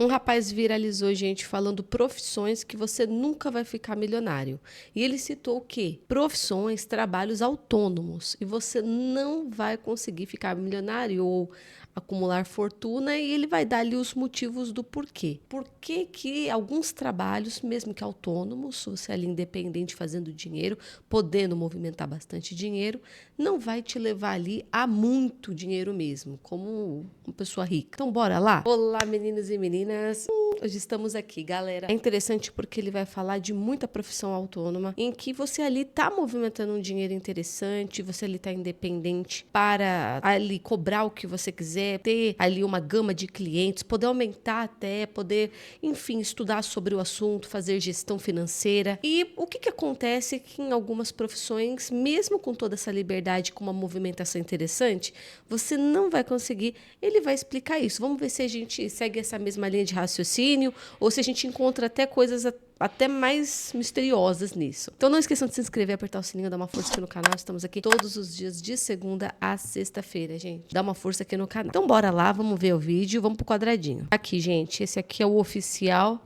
Um rapaz viralizou, gente, falando profissões que você nunca vai ficar milionário. E ele citou o quê? Profissões, trabalhos autônomos. E você não vai conseguir ficar milionário ou acumular fortuna. E ele vai dar ali os motivos do porquê. Por que que alguns trabalhos, mesmo que autônomos, você ali independente fazendo dinheiro, podendo movimentar bastante dinheiro, não vai te levar ali a muito dinheiro mesmo, como uma pessoa rica. Então, bora lá? Olá, meninos e meninas. Hoje estamos aqui, galera. É interessante porque ele vai falar de muita profissão autônoma em que você ali tá movimentando um dinheiro interessante, você ali tá independente para ali cobrar o que você quiser, ter ali uma gama de clientes, poder aumentar até, poder, enfim, estudar sobre o assunto, fazer gestão financeira. E o que que acontece é que em algumas profissões, mesmo com toda essa liberdade, com uma movimentação interessante, você não vai conseguir. Ele vai explicar isso. Vamos ver se a gente segue essa mesma linha de raciocínio ou se a gente encontra até coisas até mais misteriosas nisso. Então não esqueçam de se inscrever, apertar o sininho, dar uma força aqui no canal. Estamos aqui todos os dias de segunda a sexta-feira, gente. Dá uma força aqui no canal. Então bora lá, vamos ver o vídeo, vamos pro quadradinho. Aqui, gente, esse aqui é o oficial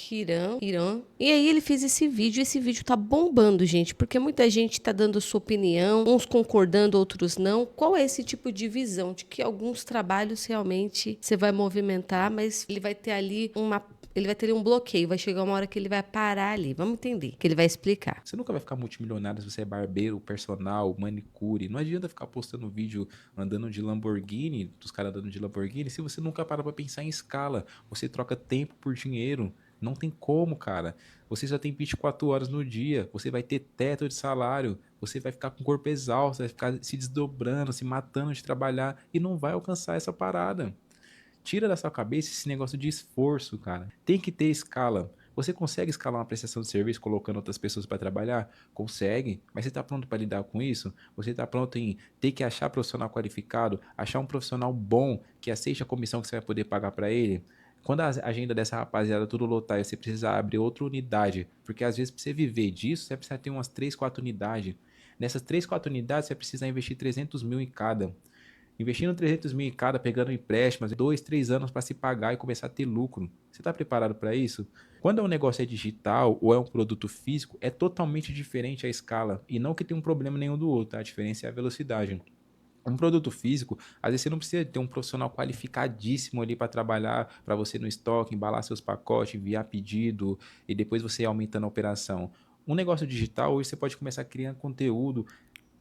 Irã. E aí ele fez esse vídeo tá bombando, gente, porque muita gente tá dando sua opinião, uns concordando, outros não. Qual é esse tipo de visão de que alguns trabalhos realmente você vai movimentar, mas ele vai ter ali um bloqueio, vai chegar uma hora que ele vai parar ali. Vamos entender, que ele vai explicar. Você nunca vai ficar multimilionário se você é barbeiro, personal, manicure. Não adianta ficar postando vídeo andando de Lamborghini, dos caras andando de Lamborghini, se você nunca para pra pensar em escala. Você troca tempo por dinheiro. Não tem como, cara. Você já tem 24 horas no dia, você vai ter teto de salário, você vai ficar com o corpo exausto, vai ficar se desdobrando, se matando de trabalhar e não vai alcançar essa parada. Tira da sua cabeça esse negócio de esforço, cara. Tem que ter escala. Você consegue escalar uma prestação de serviço colocando outras pessoas para trabalhar? Consegue. Mas você está pronto para lidar com isso? Você está pronto em ter que achar profissional qualificado, achar um profissional bom que aceite a comissão que você vai poder pagar para ele? Quando a agenda dessa rapaziada tudo lotar e você precisa abrir outra unidade, porque às vezes para você viver disso, você precisa ter umas 3, 4 unidades. Nessas 3, 4 unidades, você vai precisar investir 300 mil em cada. Investindo 300 mil em cada, pegando empréstimos, 2, 3 anos para se pagar e começar a ter lucro. Você está preparado para isso? Quando um negócio é digital ou é um produto físico, é totalmente diferente a escala. E não que tenha um problema nenhum do outro, tá? A diferença é a velocidade. Um produto físico, às vezes você não precisa ter um profissional qualificadíssimo ali para trabalhar para você no estoque, embalar seus pacotes, enviar pedido e depois você ir aumentando a operação. Um negócio digital, hoje você pode começar a criar conteúdo.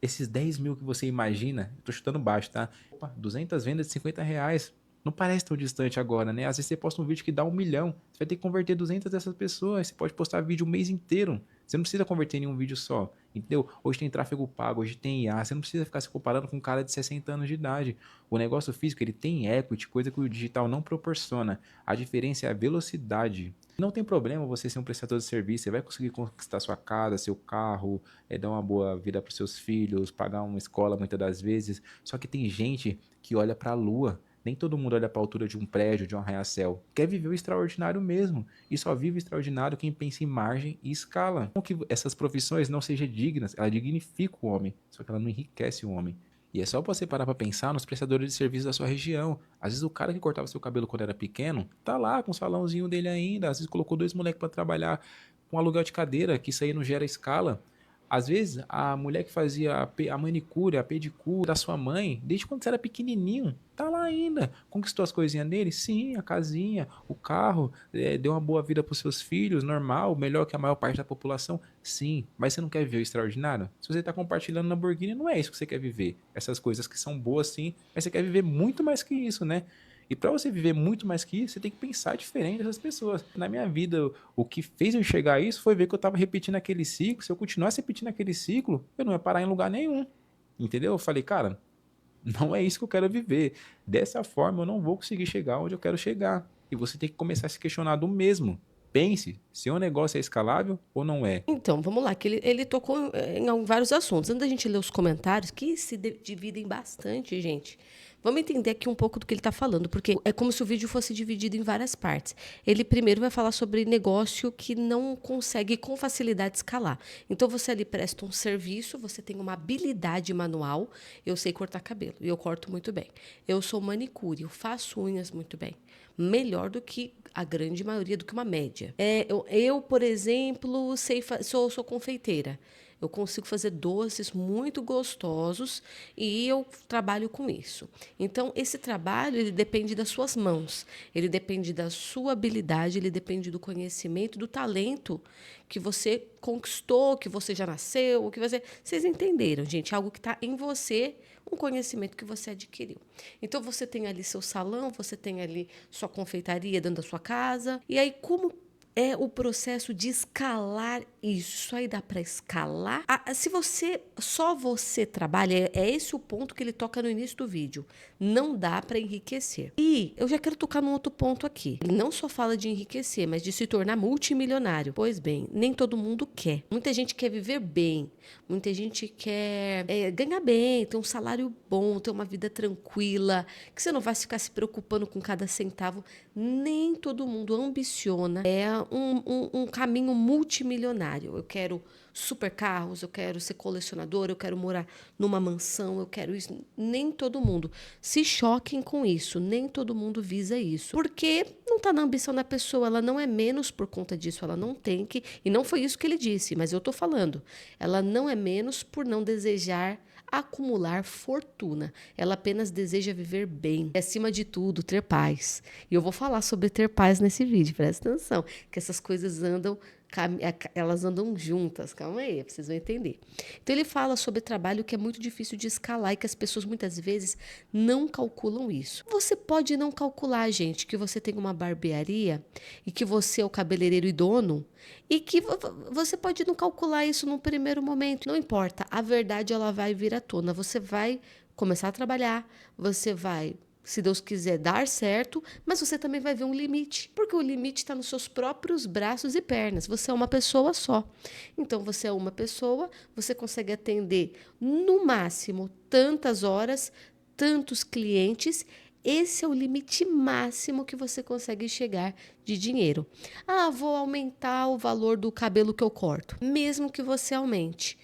Esses 10 mil que você imagina, eu tô chutando baixo, tá? Opa, 200 vendas de R$ 50. Não parece tão distante agora, né? Às vezes você posta um vídeo que dá 1 milhão. Você vai ter que converter 200 dessas pessoas. Você pode postar vídeo o mês inteiro. Você não precisa converter em um vídeo só, entendeu? Hoje tem tráfego pago, hoje tem IA. Você não precisa ficar se comparando com um cara de 60 anos de idade. O negócio físico, ele tem equity, coisa que o digital não proporciona. A diferença é a velocidade. Não tem problema você ser um prestador de serviço, você vai conseguir conquistar sua casa, seu carro, dar uma boa vida para seus filhos, pagar uma escola muitas das vezes. Só que tem gente que olha para a lua. Nem todo mundo olha para a altura de um prédio, de um arranha-céu. Quer viver o extraordinário mesmo. E só vive o extraordinário quem pensa em margem e escala. Não que essas profissões não sejam dignas, ela dignifica o homem, só que ela não enriquece o homem. E é só você parar para pensar nos prestadores de serviço da sua região. Às vezes o cara que cortava seu cabelo quando era pequeno, tá lá com o salãozinho dele ainda. Às vezes colocou 2 moleques para trabalhar com aluguel de cadeira, que isso aí não gera escala. Às vezes a mulher que fazia a manicure, a pedicure da sua mãe, desde quando você era pequenininho, tá lá ainda. Conquistou as coisinhas dele? Sim, a casinha, o carro, deu uma boa vida pros seus filhos, normal, melhor que a maior parte da população. Sim, mas você não quer viver o extraordinário? Se você tá compartilhando Lamborghini, não é isso que você quer viver. Essas coisas que são boas sim, mas você quer viver muito mais que isso, né? E para você viver muito mais que isso, você tem que pensar diferente dessas pessoas. Na minha vida, o que fez eu enxergar isso foi ver que eu estava repetindo aquele ciclo. Se eu continuasse repetindo aquele ciclo, eu não ia parar em lugar nenhum. Entendeu? Eu falei, cara, não é isso que eu quero viver. Dessa forma, eu não vou conseguir chegar onde eu quero chegar. E você tem que começar a se questionar do mesmo. Pense se o negócio é escalável ou não é. Então, vamos lá, que ele tocou em vários assuntos. Antes da gente ler os comentários, que se dividem bastante, gente. Vamos entender aqui um pouco do que ele está falando, porque é como se o vídeo fosse dividido em várias partes. Ele primeiro vai falar sobre negócio que não consegue com facilidade escalar. Então você ali presta um serviço, você tem uma habilidade manual. Eu sei cortar cabelo e eu corto muito bem. Eu sou manicure, eu faço unhas muito bem. Melhor do que a grande maioria, do que uma média. Eu por exemplo, sou confeiteira. Eu consigo fazer doces muito gostosos e eu trabalho com isso. Então, esse trabalho, ele depende das suas mãos, ele depende da sua habilidade, ele depende do conhecimento, do talento que você conquistou, que você já nasceu, que você... Vocês entenderam, gente? Algo que está em você, um conhecimento que você adquiriu. Então, você tem ali seu salão, você tem ali sua confeitaria dentro da sua casa. E aí, como é o processo de escalar isso? Isso aí dá para escalar? Se só você trabalha, é esse o ponto que ele toca no início do vídeo. Não dá para enriquecer. E eu já quero tocar num outro ponto aqui. Ele não só fala de enriquecer, mas de se tornar multimilionário. Pois bem, nem todo mundo quer. Muita gente quer viver bem. Muita gente quer ganhar bem, ter um salário bom, ter uma vida tranquila, que você não vai ficar se preocupando com cada centavo. Nem todo mundo ambiciona um caminho multimilionário. Eu quero super carros, eu quero ser colecionador, eu quero morar numa mansão, eu quero isso. Nem todo mundo. Se choquem com isso, nem todo mundo visa isso. Porque não está na ambição da pessoa, ela não é menos por conta disso, ela não tem que... E não foi isso que ele disse, mas eu estou falando. Ela não é menos por não desejar acumular fortuna. Ela apenas deseja viver bem. E, acima de tudo, ter paz. E eu vou falar sobre ter paz nesse vídeo, presta atenção, que essas coisas elas andam juntas. Calma aí, vocês vão entender. Então ele fala sobre trabalho que é muito difícil de escalar e que as pessoas muitas vezes não calculam isso. Você pode não calcular, gente, que você tem uma barbearia e que você é o cabeleireiro e dono, e que você pode não calcular isso no primeiro momento. Não importa, a verdade ela vai vir à tona. Você vai começar a trabalhar, você vai, se Deus quiser, dar certo, mas você também vai ver um limite, porque o limite está nos seus próprios braços e pernas. Você é uma pessoa só. Então, você é uma pessoa, você consegue atender no máximo tantas horas, tantos clientes. Esse é o limite máximo que você consegue chegar de dinheiro. Ah, vou aumentar o valor do cabelo que eu corto. Mesmo que você aumente.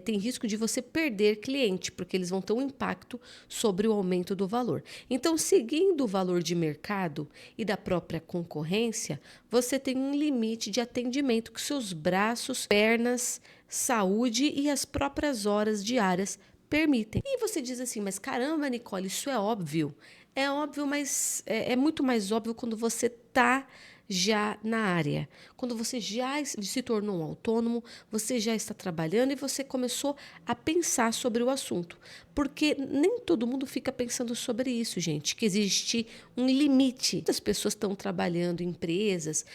Tem risco de você perder cliente, porque eles vão ter um impacto sobre o aumento do valor. Então, seguindo o valor de mercado e da própria concorrência, você tem um limite de atendimento que seus braços, pernas, saúde e as próprias horas diárias permitem. E você diz assim, mas caramba, Nicole, isso é óbvio. É óbvio, mas é muito mais óbvio quando você está já na área. Quando você já se tornou um autônomo, você já está trabalhando e você começou a pensar sobre o assunto. Porque nem todo mundo fica pensando sobre isso, gente, que existe um limite. Muitas pessoas estão trabalhando em empresas,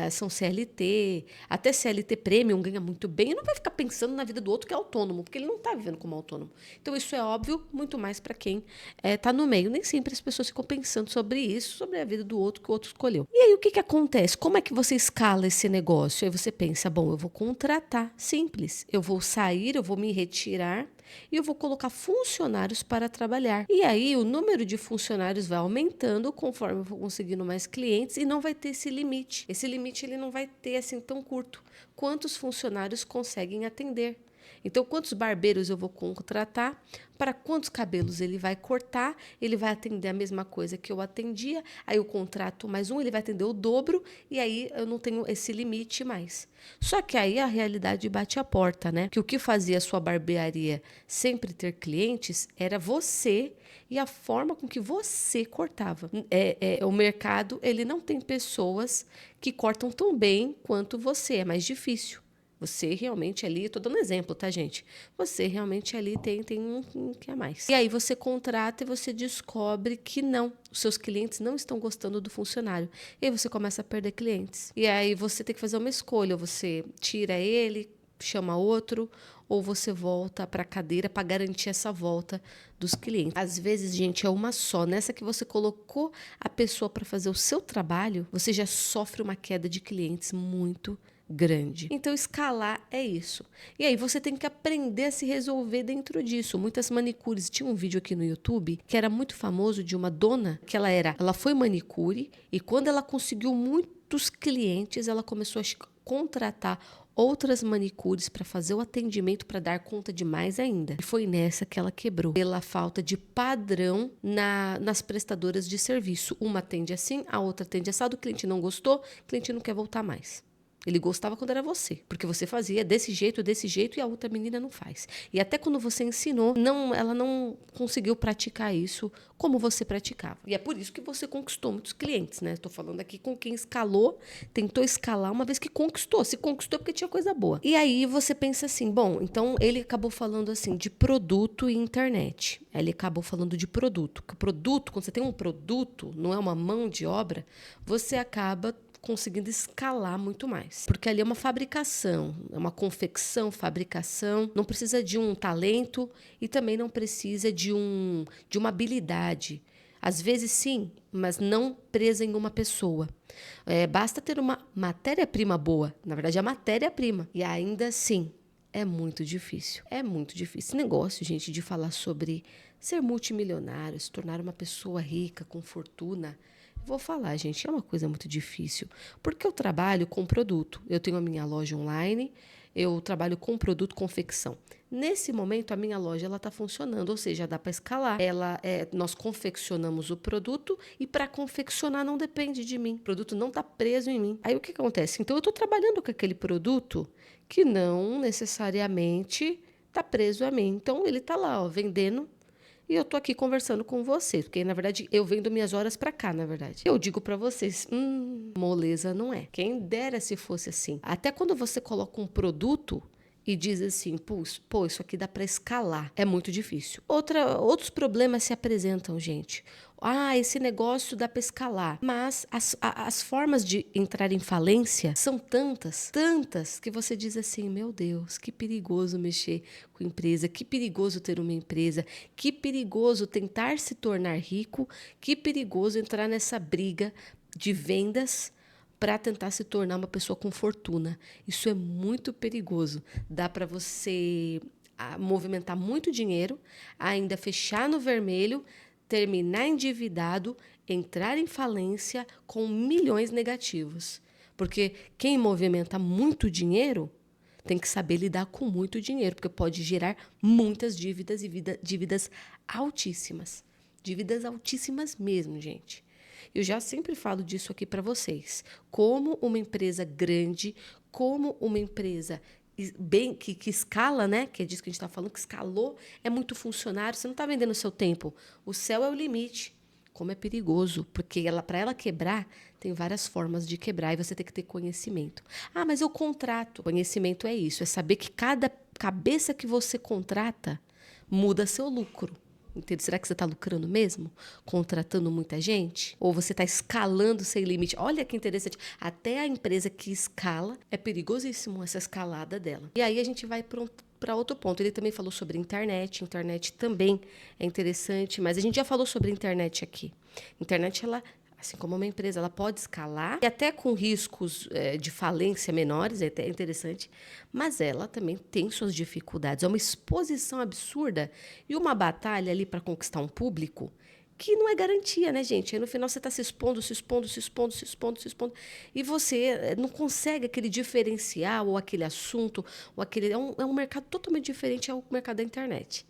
são CLT, até CLT Premium ganha muito bem e não vai ficar pensando na vida do outro que é autônomo, porque ele não está vivendo como autônomo. Então isso é óbvio, muito mais para quem está no meio. Nem sempre as pessoas ficam pensando sobre isso, sobre a vida do outro que o outro escolheu. E aí o que acontece? Como é que você escala esse negócio? Aí você pensa, bom, eu vou contratar, simples. Eu vou sair, eu vou me retirar e eu vou colocar funcionários para trabalhar. E aí o número de funcionários vai aumentando conforme eu vou conseguindo mais clientes e não vai ter esse limite. Esse limite ele não vai ter assim tão curto. Quantos funcionários conseguem atender? Então, quantos barbeiros eu vou contratar? Para quantos cabelos ele vai cortar? Ele vai atender a mesma coisa que eu atendia. Aí eu contrato mais um, ele vai atender o dobro. E aí eu não tenho esse limite mais. Só que aí a realidade bate a porta, né? Que o que fazia a sua barbearia sempre ter clientes era você e a forma com que você cortava. O mercado ele não tem pessoas que cortam tão bem quanto você. É mais difícil. Você realmente ali, estou dando exemplo, tá, gente? Você realmente ali tem um que é mais. E aí você contrata e você descobre que não, os seus clientes não estão gostando do funcionário. E aí você começa a perder clientes. E aí você tem que fazer uma escolha, ou você tira ele, chama outro, ou você volta para a cadeira para garantir essa volta dos clientes. Às vezes, gente, é uma só. Nessa que você colocou a pessoa para fazer o seu trabalho, você já sofre uma queda de clientes muito grande. Então, escalar é isso. E aí, você tem que aprender a se resolver dentro disso. Muitas manicures. Tinha um vídeo aqui no YouTube que era muito famoso de uma dona que ela foi manicure e quando ela conseguiu muitos clientes, ela começou a contratar outras manicures para fazer o atendimento para dar conta de mais ainda. E foi nessa que ela quebrou, pela falta de padrão nas prestadoras de serviço. Uma atende assim, a outra atende assado, o cliente não gostou, o cliente não quer voltar mais. Ele gostava quando era você, porque você fazia desse jeito e a outra menina não faz. E até quando você ensinou, ela não conseguiu praticar isso como você praticava. E é por isso que você conquistou muitos clientes, né? Estou falando aqui com quem escalou, tentou escalar uma vez que conquistou. Se conquistou porque tinha coisa boa. E aí você pensa assim, bom, então ele acabou falando assim de produto e internet. Ele acabou falando de produto. Que o produto, quando você tem um produto, não é uma mão de obra, você acaba conseguindo escalar muito mais. Porque ali é uma fabricação, é uma confecção, fabricação, não precisa de um talento e também não precisa de uma habilidade. Às vezes sim, mas não presa em uma pessoa. Basta ter uma matéria-prima boa, na verdade é a matéria-prima, e ainda assim é muito difícil. É muito difícil. Esse negócio, gente, de falar sobre ser multimilionário, se tornar uma pessoa rica, com fortuna, vou falar, gente, é uma coisa muito difícil, porque eu trabalho com produto. Eu tenho a minha loja online, eu trabalho com produto, confecção. Nesse momento, a minha loja está funcionando, ou seja, dá para escalar. Nós confeccionamos o produto e para confeccionar não depende de mim. O produto não está preso em mim. Aí o que acontece? Então, eu estou trabalhando com aquele produto que não necessariamente está preso a mim. Então, ele está lá, ó, vendendo. E eu tô aqui conversando com vocês, porque na verdade eu vendo minhas horas para cá, na verdade. Eu digo para vocês, moleza não é. Quem dera se fosse assim. Até quando você coloca um produto e diz assim, pô, isso aqui dá para escalar. É muito difícil. Outros problemas se apresentam, gente. Esse negócio dá para escalar. Mas as formas de entrar em falência são tantas, que você diz assim, meu Deus, que perigoso mexer com empresa, que perigoso ter uma empresa, que perigoso tentar se tornar rico, que perigoso entrar nessa briga de vendas para tentar se tornar uma pessoa com fortuna. Isso é muito perigoso. Dá para você movimentar muito dinheiro, ainda fechar no vermelho, terminar endividado, entrar em falência com milhões negativos. Porque quem movimenta muito dinheiro tem que saber lidar com muito dinheiro, porque pode gerar muitas dívidas e dívidas altíssimas. Dívidas altíssimas mesmo, gente. Eu já sempre falo disso aqui para vocês. Como uma empresa grande, como uma empresa bem que escala, né? Que é disso que a gente está falando, que escalou, é muito funcionário, você não está vendendo o seu tempo. O céu é o limite. Como é perigoso, porque para ela quebrar, tem várias formas de quebrar e você tem que ter conhecimento. Mas eu contrato. Conhecimento é isso, é saber que cada cabeça que você contrata muda seu lucro. Entende? Será que você está lucrando mesmo? Contratando muita gente? Ou você está escalando sem limite? Olha que interessante. Até a empresa que escala, é perigosíssimo essa escalada dela. E aí a gente vai para outro ponto. Ele também falou sobre internet. Internet também é interessante, mas a gente já falou sobre internet aqui. Internet, ela, assim como uma empresa, ela pode escalar, e até com riscos de falência menores, é até interessante, mas ela também tem suas dificuldades. É uma exposição absurda e uma batalha ali para conquistar um público que não é garantia, né, gente? Aí no final você está se expondo, e você não consegue aquele diferencial ou aquele assunto, ou aquele... É um mercado totalmente diferente ao mercado da internet.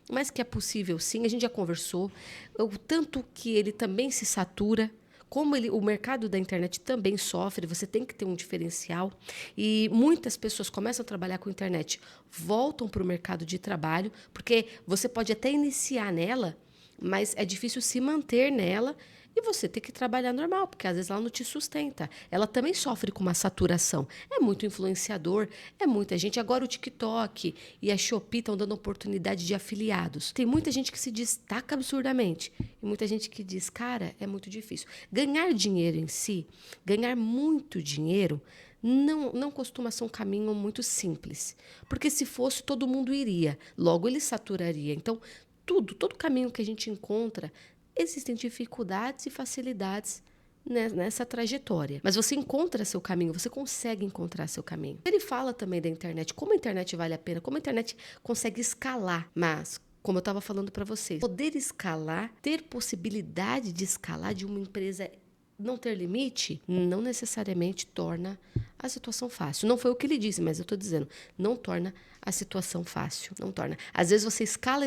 Mas que é possível, sim. A gente já conversou. O tanto que ele também se satura, como o mercado da internet também sofre, você tem que ter um diferencial. E muitas pessoas começam a trabalhar com internet, voltam para o mercado de trabalho, porque você pode até iniciar nela, mas é difícil se manter nela. E você tem que trabalhar normal, porque às vezes ela não te sustenta. Ela também sofre com uma saturação. É muito influenciador, é muita gente. Agora o TikTok e a Shopee estão dando oportunidade de afiliados. Tem muita gente que se destaca absurdamente. E muita gente que diz, cara, é muito difícil. Ganhar dinheiro em si, ganhar muito dinheiro, não costuma ser um caminho muito simples. Porque se fosse, todo mundo iria. Logo ele saturaria. Então, todo caminho que a gente encontra, existem dificuldades e facilidades nessa trajetória. Mas você encontra seu caminho, você consegue encontrar seu caminho. Ele fala também da internet, como a internet vale a pena, como a internet consegue escalar, mas como eu estava falando para vocês, poder escalar, ter possibilidade de escalar de uma empresa não ter limite, não necessariamente torna a situação fácil. Não foi o que ele disse, mas eu estou dizendo, não torna a situação fácil, não torna. Às vezes você escala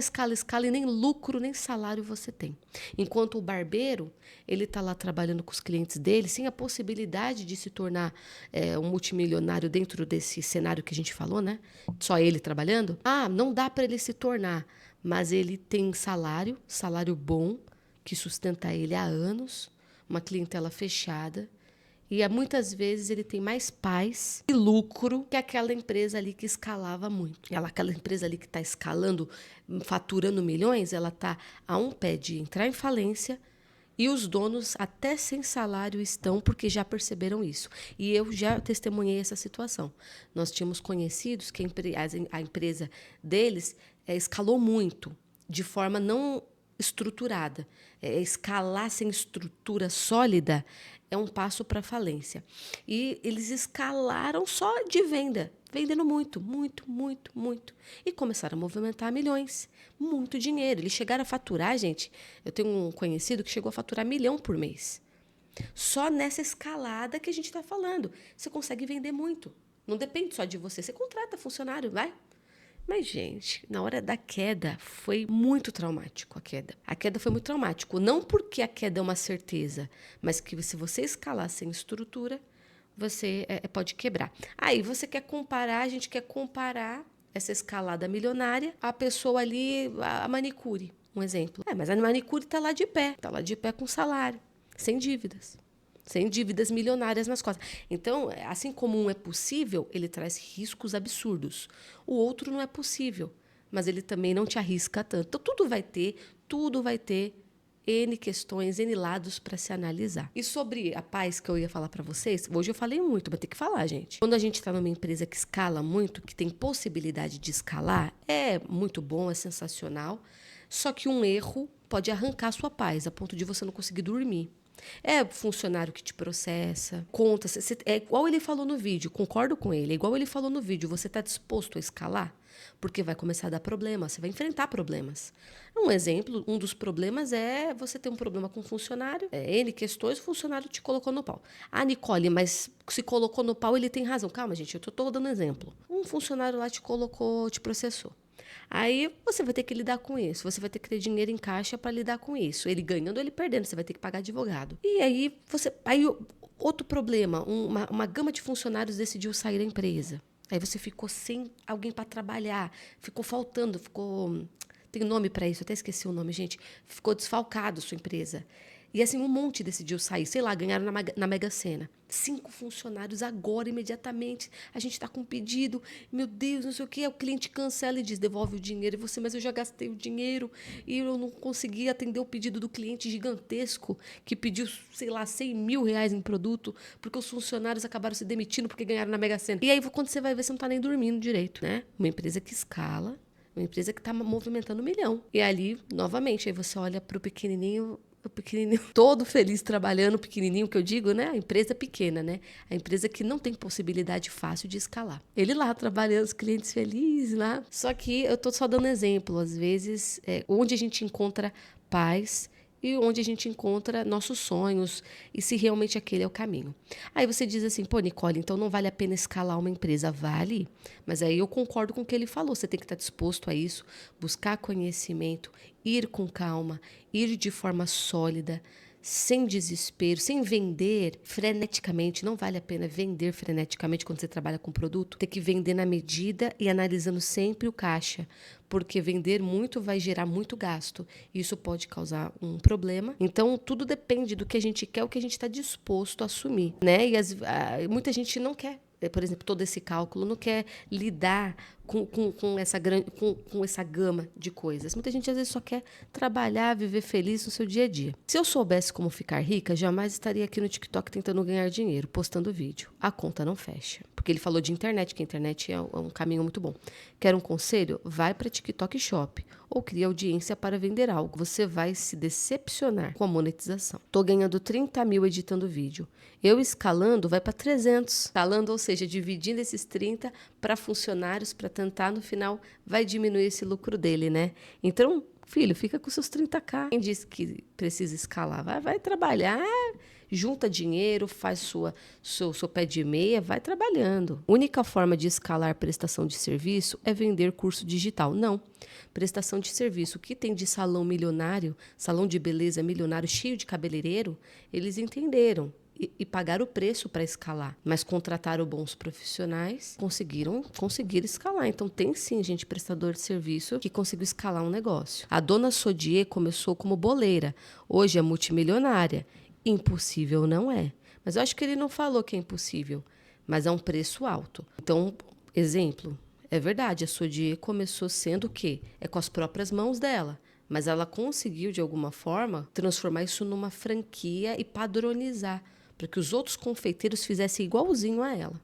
e nem lucro, nem salário você tem. Enquanto o barbeiro, ele está lá trabalhando com os clientes dele, sem a possibilidade de se tornar um multimilionário dentro desse cenário que a gente falou, né? Só ele trabalhando. Não dá para ele se tornar, mas ele tem salário bom, que sustenta ele há anos, uma clientela fechada, e muitas vezes ele tem mais paz e lucro que aquela empresa ali que escalava muito. Aquela empresa ali que está escalando, faturando milhões, ela está a um pé de entrar em falência, e os donos até sem salário estão, porque já perceberam isso. E eu já testemunhei essa situação. Nós tínhamos conhecidos que a empresa deles escalou muito, de forma não estruturada. Escalar sem estrutura sólida é um passo para a falência. E eles escalaram só de venda, vendendo muito, muito, muito, muito. E começaram a movimentar milhões, muito dinheiro. Eles chegaram a faturar, gente, eu tenho um conhecido que chegou a faturar 1 milhão por mês. Só nessa escalada que a gente está falando. Você consegue vender muito. Não depende só de você. Você contrata funcionário, vai. Mas, gente, na hora da queda, foi muito traumático a queda. A queda foi muito traumático. Não porque a queda é uma certeza, mas que se você escalar sem estrutura, você pode quebrar. Aí você quer comparar, a gente quer comparar essa escalada milionária à pessoa ali, a manicure, um exemplo. Mas a manicure está lá de pé com salário, sem dívidas milionárias nas costas. Então, assim como um é possível, ele traz riscos absurdos. O outro não é possível, mas ele também não te arrisca tanto. Então, tudo vai ter N questões, N lados para se analisar. E sobre a paz que eu ia falar para vocês, hoje eu falei muito, mas tem que falar, gente. Quando a gente está numa empresa que escala muito, que tem possibilidade de escalar, é muito bom, é sensacional, só que um erro pode arrancar a sua paz, a ponto de você não conseguir dormir. É funcionário que te processa, conta. É igual ele falou no vídeo, concordo com ele. É igual ele falou no vídeo, você está disposto a escalar? Porque vai começar a dar problema, você vai enfrentar problemas. Um exemplo, um dos problemas é você ter um problema com um funcionário, N questões, o funcionário te colocou no pau. Nicole, mas se colocou no pau, ele tem razão. Calma, gente, eu estou dando exemplo. Um funcionário lá te processou. Aí você vai ter que lidar com isso. Você vai ter que ter dinheiro em caixa para lidar com isso. Ele ganhando ou ele perdendo, você vai ter que pagar advogado. E aí, outro problema, uma gama de funcionários decidiu sair da empresa. Aí você ficou sem alguém para trabalhar, ficou faltando, tem nome para isso, até esqueci o nome, gente. Ficou desfalcado a sua empresa. E assim, um monte decidiu sair, sei lá, ganharam na Mega Sena. 5 funcionários agora, imediatamente. A gente está com um pedido, meu Deus, não sei o quê. O cliente cancela e diz, devolve o dinheiro. E você, mas eu já gastei o dinheiro e eu não consegui atender o pedido do cliente gigantesco que pediu, sei lá, 100 mil reais em produto, porque os funcionários acabaram se demitindo porque ganharam na Mega Sena. E aí, quando você vai ver, você não está nem dormindo direito, né? Uma empresa que escala, uma empresa que está movimentando 1 milhão. E ali, novamente, aí você olha para o pequenininho, todo feliz trabalhando, pequenininho que eu digo, né? A empresa pequena, né? A empresa que não tem possibilidade fácil de escalar. Ele lá trabalhando, os clientes felizes lá. Só que eu tô só dando exemplo, às vezes, onde a gente encontra paz e onde a gente encontra nossos sonhos e se realmente aquele é o caminho. Aí você diz assim, pô, Nicole, então não vale a pena escalar uma empresa? Vale, mas aí eu concordo com o que ele falou, você tem que estar disposto a isso, buscar conhecimento, ir com calma, ir de forma sólida, sem desespero, sem vender freneticamente. Não vale a pena vender freneticamente quando você trabalha com produto. Tem que vender na medida e analisando sempre o caixa, porque vender muito vai gerar muito gasto. Isso pode causar um problema. Então, tudo depende do que a gente quer, o que a gente está disposto a assumir, né? E muita gente não quer, por exemplo, todo esse cálculo, não quer lidar com essa gama de coisas. Muita gente às vezes só quer trabalhar, viver feliz no seu dia a dia. Se eu soubesse como ficar rica, jamais estaria aqui no TikTok tentando ganhar dinheiro, postando vídeo. A conta não fecha. Porque ele falou de internet, que a internet é um caminho muito bom. Quer um conselho? Vai para TikTok Shop ou cria audiência para vender algo. Você vai se decepcionar com a monetização. Tô ganhando 30 mil editando vídeo. Eu escalando vai para 300. Escalando, ou seja, dividindo esses 30 para funcionários, para tentar no final vai diminuir esse lucro dele, né? Então, filho, fica com seus 30k. Quem disse que precisa escalar? Vai trabalhar, junta dinheiro, faz seu pé de meia, vai trabalhando. A única forma de escalar prestação de serviço é vender curso digital. Não. Prestação de serviço, o que tem de salão milionário, salão de beleza milionário, cheio de cabeleireiro, eles entenderam. E pagaram o preço para escalar, mas contrataram bons profissionais, conseguiram escalar. Então tem sim gente prestador de serviço que conseguiu escalar um negócio. A dona Sodier começou como boleira, hoje é multimilionária. Impossível não é, mas eu acho que ele não falou que é impossível, mas é um preço alto. Então, exemplo, é verdade, a Sodier começou sendo o quê? É com as próprias mãos dela. Mas ela conseguiu, de alguma forma, transformar isso numa franquia e padronizar, para que os outros confeiteiros fizessem igualzinho a ela.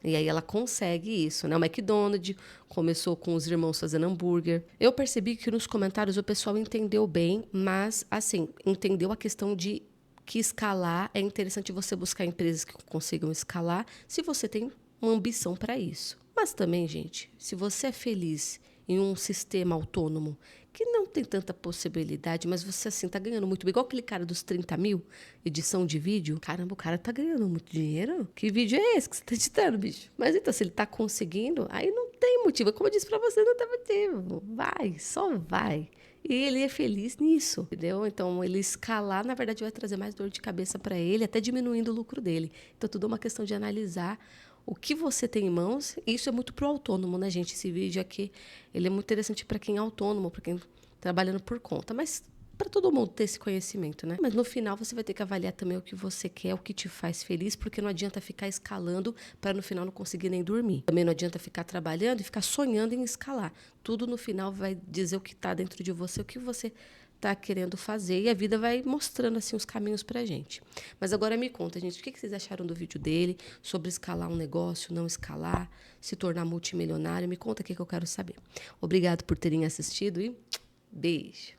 E aí ela consegue isso, né? O McDonald's começou com os irmãos fazendo hambúrguer. Eu percebi que nos comentários o pessoal entendeu bem, mas, assim, entendeu a questão de que escalar é interessante você buscar empresas que consigam escalar se você tem uma ambição para isso. Mas também, gente, se você é feliz em um sistema autônomo que não tem tanta possibilidade, mas você, assim, tá ganhando muito bem. Igual aquele cara dos 30 mil, edição de vídeo. Caramba, o cara tá ganhando muito dinheiro? Que vídeo é esse que você tá editando, bicho? Mas então, se ele tá conseguindo, aí não tem motivo. Como eu disse pra você, não tem motivo. Vai, só vai. E ele é feliz nisso, entendeu? Então, ele escalar, na verdade, vai trazer mais dor de cabeça para ele, até diminuindo o lucro dele. Então, tudo é uma questão de analisar o que você tem em mãos. E isso é muito pro autônomo, né, gente? Esse vídeo aqui, ele é muito interessante para quem é autônomo, para quem trabalhando por conta. Mas para todo mundo ter esse conhecimento, né? Mas no final você vai ter que avaliar também o que você quer, o que te faz feliz, porque não adianta ficar escalando para no final não conseguir nem dormir. Também não adianta ficar trabalhando e ficar sonhando em escalar. Tudo no final vai dizer o que está dentro de você, o que você está querendo fazer, e a vida vai mostrando assim os caminhos pra gente. Mas agora me conta, gente, o que vocês acharam do vídeo dele, sobre escalar um negócio, não escalar, se tornar multimilionário? Me conta o que eu quero saber. Obrigado por terem assistido e beijo!